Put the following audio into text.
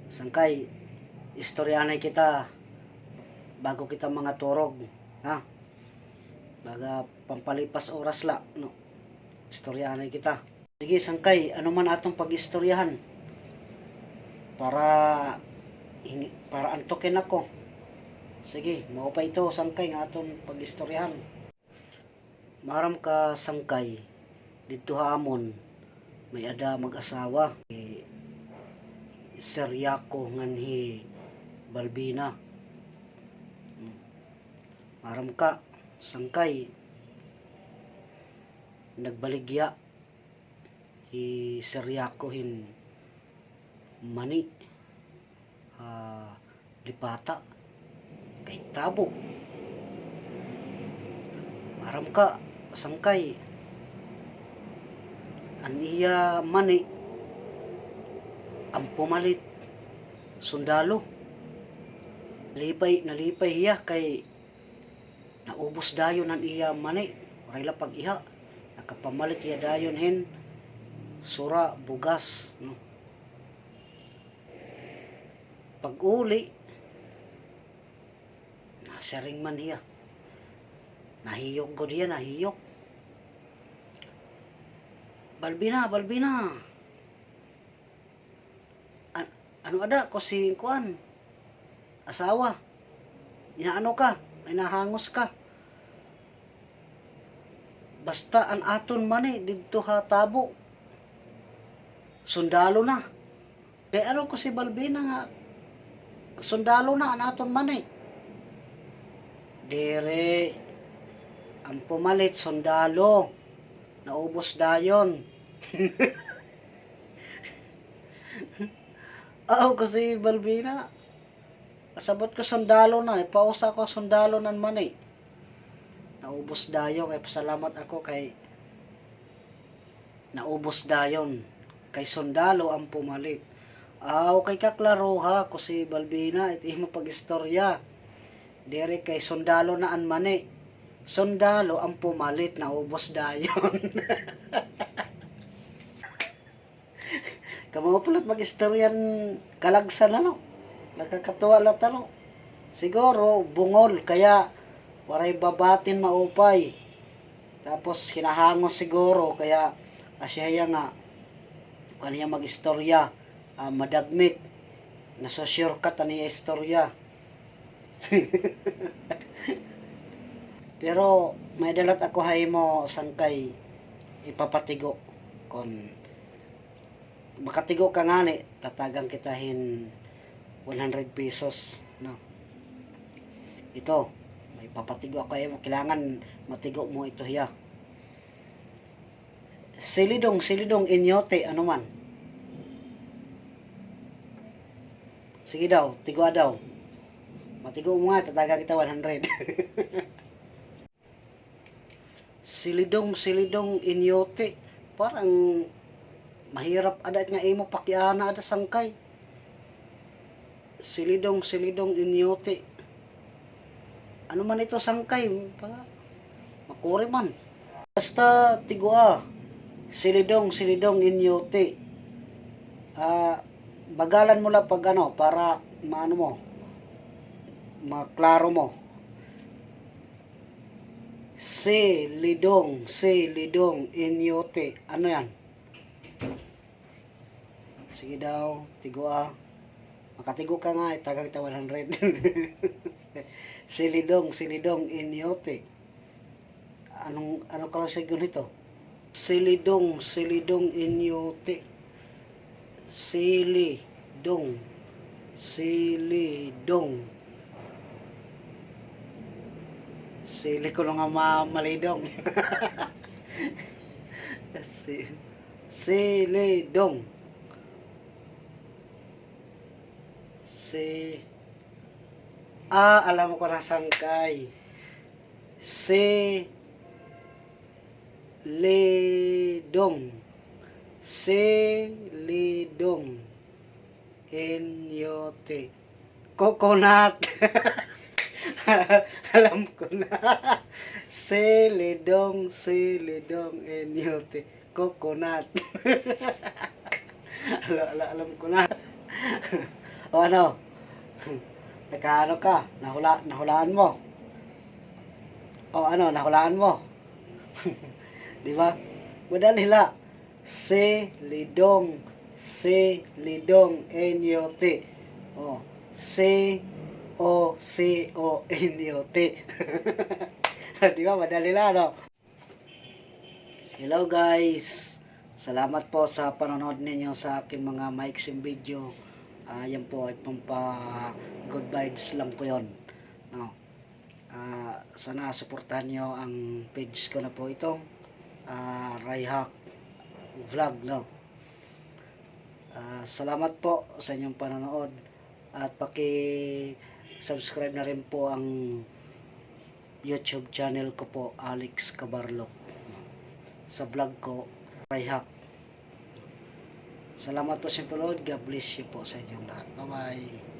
Sangkay, istoryanay kita bago kita mga turog, ha? Baga pampalipas oras la, no? Istoryanay kita. Sige, sangkay, ano man atong pag-istoryahan para para antokin ako. Sige, mao pa ito sangkay nga aton pag-istoryahan. Maram ka sangkay didto hamon may ada mag-asawa Seryako nganhi Balbina. Maram ka sangkay nagbaligya hi Seryako hin mani lipata kay tabo. Maram ka sangkay aniya mani ang pumalit sundalo. Nalipay hiya kay naubos dayon ang iya mani waray lapag iha, nakapamalit hiya dayon hin sura bugas, no? Pag-uli nasaring man hiya, nahiyok ko diya, nahiyok. Balbina, ano ada ko si kuan asawa ina ano ka ay nahangos ka, basta an aton mani didto ha tabo sundalo na. Kay ano ko si Balbina nga sundalo na an aton mani, dire ang pumalit sundalo, naubos dayon. Kasi Balbina kasabot ko sundalo na, ipausa ko sundalo nan mani, naubos dayon. Kay pasalamat ako kay naubos dayon kay sundalo ang pumalit. Kay kaklaro ha ko si Balbina, iti mo pag-istorya dire kay sundalo na an mani, sundalo ang pumalit, naubos dayon. Kamo pulot mag-istoryan kalagsan na, no? Nakakatuwa lang talo. Siguro bungol kaya waray babatin maupay. Tapos hinahangos siguro kaya asya nga kaniya mag-istorya madagmit nasa shortcut niya istorya. Pero may dalat ako haymo sangkay ipapatigo kon makatigo ka ngani tatagang kitahin 100 pesos, no? Ito may papatigo ako haymo, kailangan matigo mo ito hiya. Silidong inyote ano man. Sige daw, tigo daw. Matigo mo nga, tataga kita 100. Silidong inyote. Parang mahirap adat nga imo pakiana ada sangkay. Silidong inyote. Ano man ito sangkay? Makuri man. Basta tigua. Silidong inyote. Bagalan mo lang pag ano, para maano mo, maklaro mo. Silidong inyote. Ano yan? Sige daw, tigo makatigo ka nga, itaga kita 100. Silidong inyote. Ano ka lang siguro nito? Silidong inyote. Silidong sili ko lang nga malidong. Silidong alam ko na sangkay. Silidong inyote. Coconut. Alam ko na. Silidong inyote. Coconut. Alam ko na. O ano? Nakaano ka? Nahulaan mo? O ano, nahulaan mo? Di ba? Madali la. Lidong. N-U-T. O, C-O-C-O-N-U-T. Di ba? Madali la, no? Hello guys. Salamat po sa panonood ninyo sa aking mga maiksing video. Yan po ay pampa good vibes lang po yon. No. Sana suportahan nyo ang page ko na po itong Rayhack Vlog, no. Salamat po sa inyong panonood at paki-subscribe na rin po ang YouTube channel ko po, Alex Cabarloc. Sa vlog ko, Rayhack. Salamat po sa panonood. God bless you po sa inyong lahat. Bye-bye.